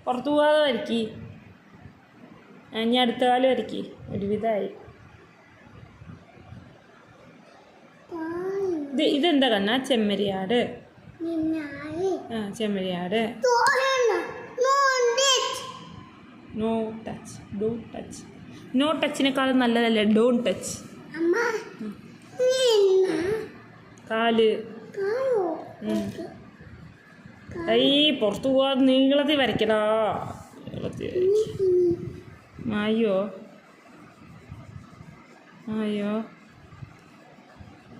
പുറത്തു പോകാതെ വരയ്ക്കി. ഇനി അടുത്ത കാലം വരയ്ക്കി. ഒരുവിധമായി. ഇതെന്താ കണ്ണാ? ചെമ്മരിയാട്. ചെമ്മരിയാട്. No touch. Don't touch. No ടച്ചിനേക്കാളും നല്ലതല്ലേ ഡോണ്ട് ടച്ച്. കാല്. പുറത്തു പോവാതെ നീളത്തിൽ വരയ്ക്കടാ. നീളത്തിൽ മായോ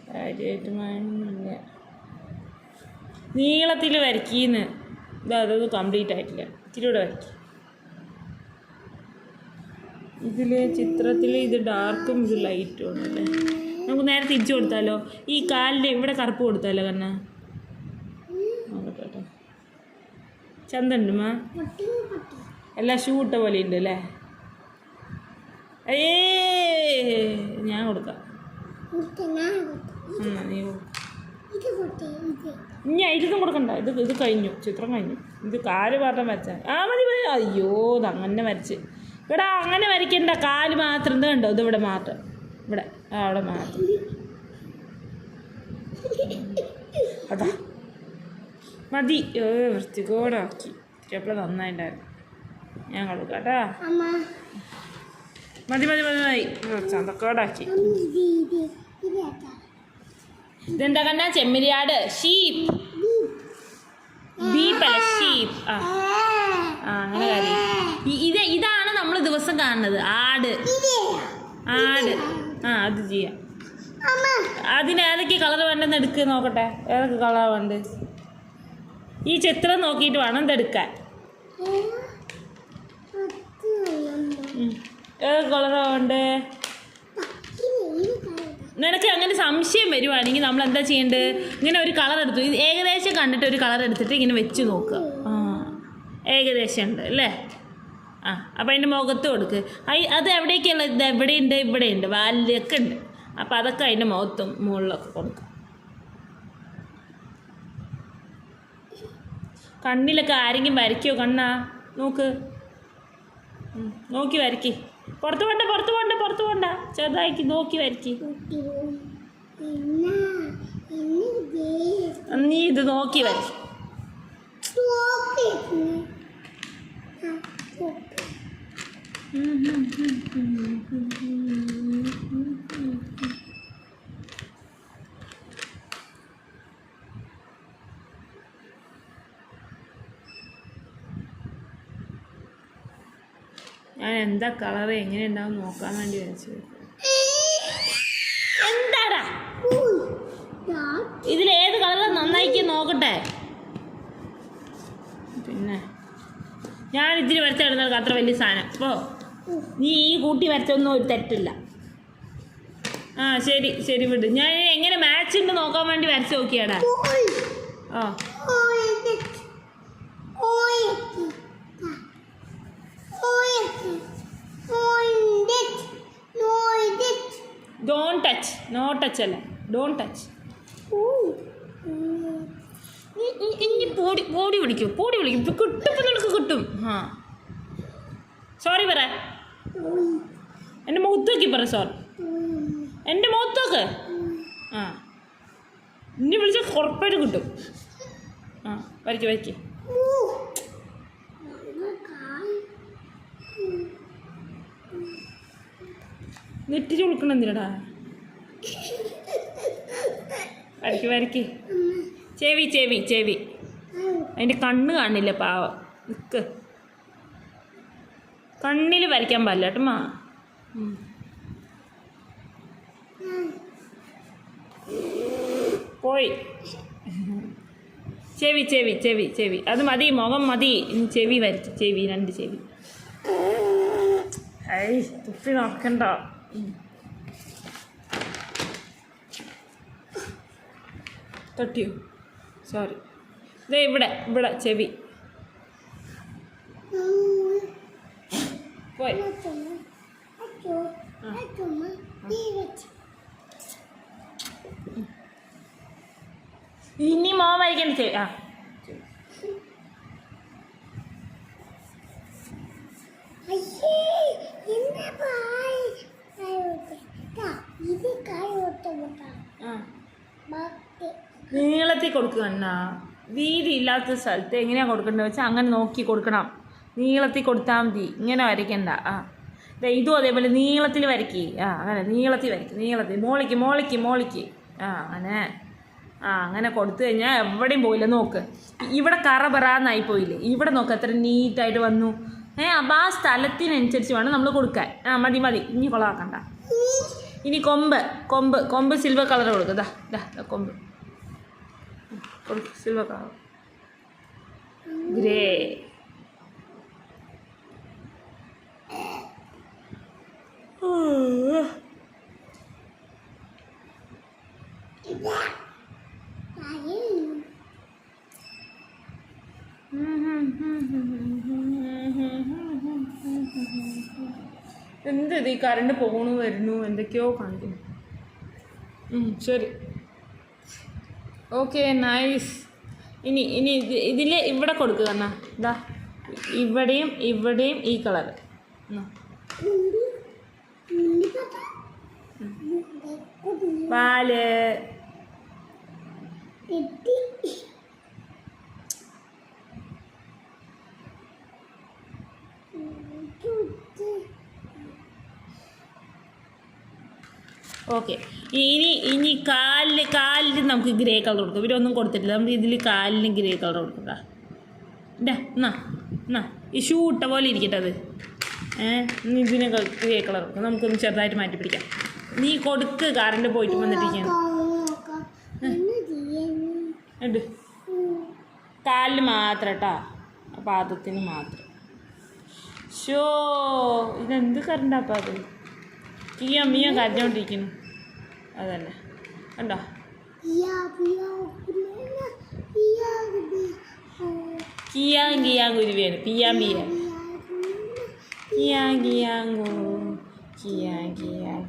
കാര്യമായിട്ട് മായൊന്നുമില്ല. നീളത്തിൽ വരയ്ക്കീന്ന്. അതത് കംപ്ലീറ്റ് ആയിട്ടില്ല. ഇത്തിരി കൂടെ വരയ്ക്കും. ഇതിൽ ചിത്രത്തിൽ ഇത് ഡാർക്കും ഇത് ലൈറ്റും ആണല്ലേ. നമുക്ക് നേരെ തിരിച്ചു കൊടുത്താലോ? ഈ കാലിൻ്റെ ഇവിടെ കറുപ്പ് കൊടുത്താലോ? കണ്ണ നോക്കട്ടെ. ചന്തണ്ട് മാ എല്ലാം ഷൂ ഇട്ട പോലെ ഉണ്ട് അല്ലേ? ഞാൻ കൊടുക്കാം. നീ ഇനി ഇരുന്നും കൊടുക്കണ്ട. ഇത് കഴിഞ്ഞു. ചിത്രം കഴിഞ്ഞു. ഇത് കാല് മാത്രം വരച്ചാൽ മതി. അയ്യോ അങ്ങനെ വരച്ച്. ഇവിടെ അങ്ങനെ വരയ്ക്കണ്ട. കാല് മാത്രം. ഇത് കണ്ടോ? ഇതിവിടെ മാത്രം. ഇവിടെ അവിടെ മാത്രം. അതാ മതി. വൃത്തികോടാക്കി. ചിലപ്പോൾ നന്നായിട്ടുണ്ടായിരുന്നു. ഞാൻ കൊടുക്കാം കേട്ടാ. മതി. ചന്തക്കോടാക്കി. ഇതെന്താ കണ്ണാ? ചെമ്മരിയാട്. ഷീപ്പ്. ബീപ്പല്ല, ഷീപ്പ്. അങ്ങനെ കാര്യം. ഇതാണ് നമ്മൾ ദിവസം കാണുന്നത്. ആട്. അത് ചെയ്യാം. അതിന് ഏതൊക്കെ കളർ വേണ്ടെന്ന് എടുക്കുക നോക്കട്ടെ. ഏതൊക്കെ കളർ വേണ്ട? ഈ ചിത്രം നോക്കിയിട്ട് വേണം ഇതെടുക്കാൻ. ഏതൊക്കെ കളറാ വേണ്ടേ? നിനക്ക് അങ്ങനെ സംശയം വരുവാണെങ്കിൽ നമ്മൾ എന്താ ചെയ്യേണ്ടത്? ഇങ്ങനെ ഒരു കളർ എടുത്തു. ഇത് ഏകദേശം കണ്ടിട്ട് ഒരു കളർ എടുത്തിട്ട് ഇങ്ങനെ വെച്ച് നോക്കുക. ഏകദേശം ഉണ്ട് അല്ലേ? അപ്പോൾ അതിൻ്റെ മുഖത്ത് കൊടുക്ക്. അത് എവിടേക്കുള്ള? ഇത് എവിടെയുണ്ട്? ഇവിടെയുണ്ട്. വാലിലൊക്കെ ഉണ്ട്. അപ്പോൾ അതൊക്കെ അതിൻ്റെ മുഖത്തും മുകളിലൊക്കെ കൊടുക്കുക. കണ്ണിലൊക്കെ ആരെങ്കിലും വരയ്ക്കോ? കണ്ണാ നോക്ക്. നോക്കി വരയ്ക്ക്. പുറത്ത് പോണ്ട. ചെറുതാക്കി നോക്കി വരയ്ക്ക്. നീ ഇത് നോക്കി വരയ്ക്ക്. ഞാൻ എന്താ കളർ എങ്ങനെ ഉണ്ടാവും നോക്കാൻ വേണ്ടി വരച്ചത്. എന്താടാ ഇതിലേത് കളർ നന്നായിക്ക് നോക്കട്ടെ. പിന്നെ ഞാൻ ഇതിന് വരച്ചിടുന്നത് അത്ര വലിയ സാധനം. അപ്പോൾ നീ ഈ കൂട്ടി വരച്ചൊന്നും ഒരു തെറ്റില്ല. ശരി വിട്. ഞാൻ എങ്ങനെ മാച്ച് ഉണ്ട് നോക്കാൻ വേണ്ടി വരച്ച് നോക്കിയാടാ. Don't touch. നോ ടച്ച് അല്ല, ഡോണ്ട് ടച്ച്. ഇനി പോടി വിളിക്കും. കിട്ടുമ്പോൾ നിനക്ക് കിട്ടും. സോറി പറ. എൻ്റെ മുഖത്തോക്കി പറ സോറി. എൻ്റെ മുഖത്തോക്ക്. ഇനി വിളിച്ചാൽ ഉറപ്പായിട്ട് കിട്ടും. വരയ്ക്ക്. നെറ്റിച്ച് കൊടുക്കണം എന്തിനടാ? വരയ്ക്ക്. ചെവി. അതിൻ്റെ കണ്ണ് കാണില്ല പാവം. നിൽക്ക്. കണ്ണിൽ വരയ്ക്കാൻ പാടില്ല കേട്ടോ മാ. പോയി. ചെവി. അത് മതി. മുഖം മതി. ഇനി ചെവി വരച്ചു. രണ്ട് ചെവി. തുപ്പി നോക്കണ്ട. തട്ടിയോ? സോറി. ഇതേ ഇവിടെ ചെവി. പോയി. ഇനി മോൻ വരയ്ക്കണ്ട ആ നീളത്തിൽ കൊടുക്കുക എന്നാ വീതി ഇല്ലാത്ത സ്ഥലത്ത് എങ്ങനെയാണ് കൊടുക്കേണ്ടത് വെച്ചാൽ അങ്ങനെ നോക്കി കൊടുക്കണം. നീളത്തിൽ കൊടുത്താൽ മതി, ഇങ്ങനെ വരയ്ക്കണ്ട. ആ ഇതും അതേപോലെ നീളത്തിൽ വരയ്ക്ക്. ആ അങ്ങനെ നീളത്തിൽ വരയ്ക്കും, നീളത്തിൽ മോളിക്ക് മോളിക്ക് മോളിക്ക്. ആ അങ്ങനെ അങ്ങനെ കൊടുത്തു കഴിഞ്ഞാൽ എവിടെയും പോയില്ല. നോക്ക് ഇവിടെ കറ പോയില്ലേ, ഇവിടെ നോക്ക് എത്ര നീറ്റായിട്ട് വന്നു. അപ്പം ആ സ്ഥലത്തിനനുസരിച്ച് വേണം നമ്മൾ കൊടുക്കാൻ. മതി മതി, ഇനി കൊളാക്കണ്ട. ഇനി കൊമ്പ് കൊമ്പ് കൊമ്പ് സിൽവർ കളർ കൊടുക്കുക. കൊമ്പ് കൊടുക്കും, സിൽവർ കളർ ഗ്രേ. എന്ത് ഈ കറണ്ട് പോണു വരുന്നു എന്തൊക്കെയോ കാണിക്കുന്നു. ശരി, ഓക്കെ, നൈസ്. ഇനി ഇനി ഇതിൽ ഇവിടെ കൊടുക്കുക എന്നാ. ഇതാ ഇവിടെയും ഇവിടെയും ഈ കളർ. പാല് ഓക്കെ. ഇനി കാലിന് നമുക്ക് ഗ്രേ കളർ കൊടുക്കാം. ഇവരൊന്നും കൊടുത്തിട്ടില്ല, നമുക്ക് ഇതിൽ കാലിന് ഗ്രേ കളർ കൊടുക്കാം. എന്നാ ഈ ഷൂ ഇട്ട പോലെ ഇരിക്കട്ടെ അത്. ഇതിന് ഗ്രേ കളർ കൊടുക്കാം. നമുക്കൊന്ന് ചെറുതായിട്ട് മാറ്റി പിടിക്കാം. നീ കൊടുക്ക്, കറണ്ട് പോയിട്ട് വന്നിട്ടിരിക്കുകയാണ്. ഉണ്ട് കാലിന് മാത്രം കേട്ടോ, പാദത്തിന് മാത്രം. ഷോ ഇതെന്ത് കറണ്ടാപ്പം അത്? മിയ കരഞ്ഞോണ്ടിരിക്കുന്നു. അതന്നെ കണ്ടോ? കുരുവിയാണ്.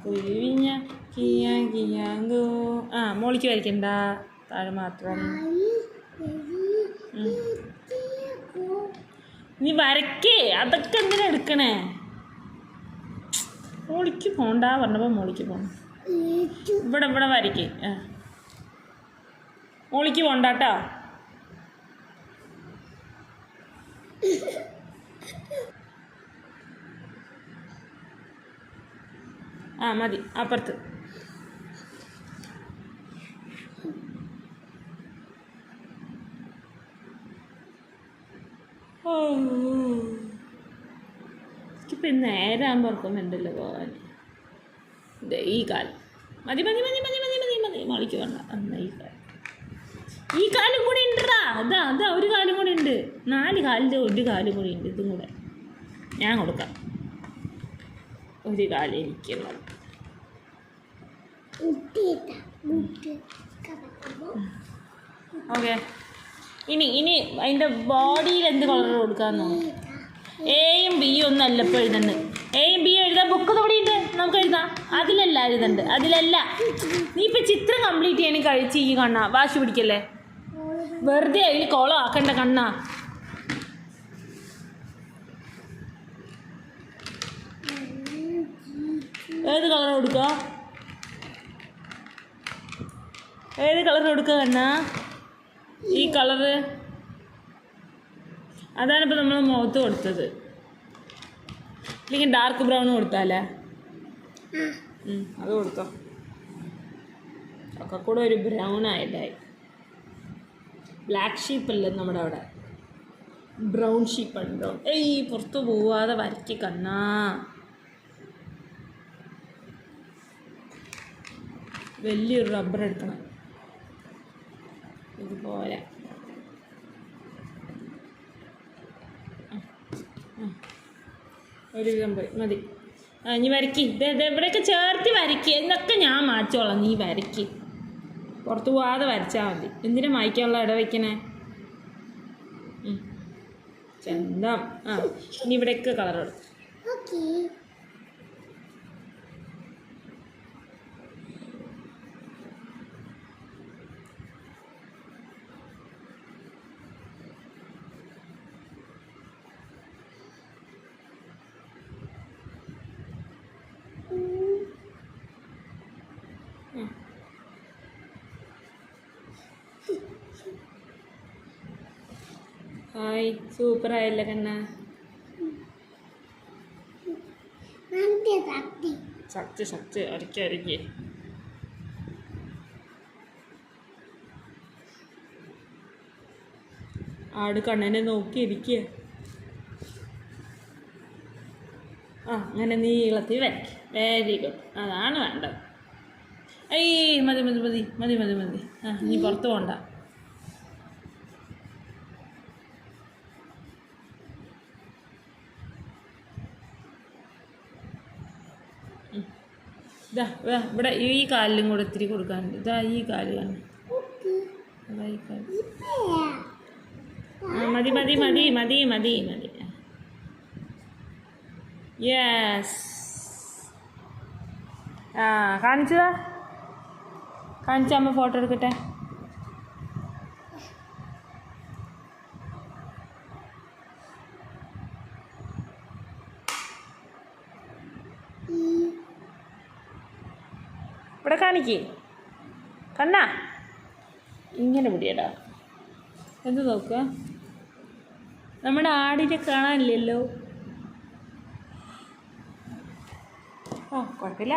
കുരുവിഞ്ഞ മോളിക്ക് വരയ്ക്കണ്ട, താഴെ മാത്രം. നീ വരയ്ക്കേ, അതൊക്കെ എന്തിനാ എടുക്കണേ? മോളിക്ക് പോണ്ട പറഞ്ഞപ്പോൾ മോളിക്ക് പോകണം. ഇവിടെ വരയ്ക്കേ. മോളിക്ക് പോണ്ട കേട്ടോ. മതി, അപ്പുറത്ത്. എനിക്കിപ്പോൾ നേരാകുമ്പോൾ ഓർക്കുന്നുണ്ടല്ലോ പോകാൻ. ഈ കാലം മതി മതി മതി മതി മതി മതി മതി മോളിക്ക് വേണ്ട. ഈ കാലും കൂടി ഉണ്ടടാ. അതാ ഒരു കാലും കൂടി ഉണ്ട്. 4 കാലിൻ്റെ ഒരു കാലും കൂടി ഉണ്ട്. ഇതും കൂടെ ഞാൻ കൊടുക്കാം. ഒരു കാലം എനിക്കുള്ളത്. ഓക്കെ. ഇനി അതിൻ്റെ ബോഡിയിൽ എന്ത് കളർ കൊടുക്കാമെന്ന് നോക്കാം. എയും ബിയും ഒന്നും അല്ല ഇപ്പോൾ എഴുതുന്നുണ്ട്. എയും ബിയും എഴുതാൻ ബുക്ക് തോടിയുണ്ട്, നമുക്ക് എഴുതാം. അതിലല്ല എഴുതണ്ട്, അതിലല്ല. നീ ഇപ്പം ചിത്രം കംപ്ലീറ്റ് ചെയ്യാനും കഴിച്ച് ഈ കണ്ണാ വാശി പിടിക്കല്ലേ. വെറുതെ അതിൽ കോളം ആക്കണ്ട കണ്ണാ. ഏത് കളർ കൊടുക്കുക? ഏത് കളർ കൊടുക്കുക കണ്ണാ? ഈ കളറ് അതാണിപ്പോൾ നമ്മൾ മുഖത്ത് കൊടുത്തത്. അല്ലെങ്കിൽ ഡാർക്ക് ബ്രൗൺ കൊടുത്താലേ? അത് കൊടുത്തോ. ഒക്കെ കൂടെ ഒരു ബ്രൗൺ ആയിട്ടായി. ബ്ലാക്ക് ഷീപ്പല്ലേ നമ്മുടെ അവിടെ, ബ്രൗൺ ഷീപ്പാണ്. ബ്രൗൺ. പുറത്ത് പോവാതെ വരയ്ക്ക് കണ്ണാ. വലിയൊരു റബ്ബർ എടുക്കണം. ഇതുപോലെ ഒരു വിധം പോയി മതി. നീ വരയ്ക്ക്. ഇവിടെയൊക്കെ ചേർത്ത് വരയ്ക്ക്. എന്നൊക്കെ ഞാൻ മാറ്റോളാം. നീ വരയ്ക്ക്, പുറത്ത് പോവാതെ വരച്ചാൽ മതി. എന്തിനാ മായ്ക്കാനുള്ള ഇട വയ്ക്കണേ? ചന്തം. ഇനി ഇവിടെയൊക്കെ കളർ കൊടുക്കും. ഹായ് സൂപ്പറായല്ലേ കണ്ണ. ശക്തി ശക്തി അരക്കി. ആട് കണ്ണനെ നോക്കിയിരിക്കുക. അങ്ങനെ നീളത്തിൽ വരയ്ക്ക്. Very good. അതാണ് വേണ്ടത്. മതി മതി മതി മതി മതി മതി. നീ പുറത്ത് പോണ്ട. ഇവിടെ ഈ കാലിലും കൂടെ ഇത്തിരി കൊടുക്കാനുണ്ട്. ഇതാ ഈ കാല് കാണും. അതാ ഈ കാല്. മതി മതി മതി മതി മതി മതി. യെസ്. കാണിച്ചതാ. കാണിച്ചമ്മ ഫോട്ടോ എടുക്കട്ടെ. ഇവിടെ കാണിക്കേ കണ്ണാ. ഇങ്ങനെ പിടിയടാ. എന്ത് നോക്കുക? നമ്മുടെ ആടിനെ കാണാനില്ലല്ലോ. കുഴപ്പമില്ല.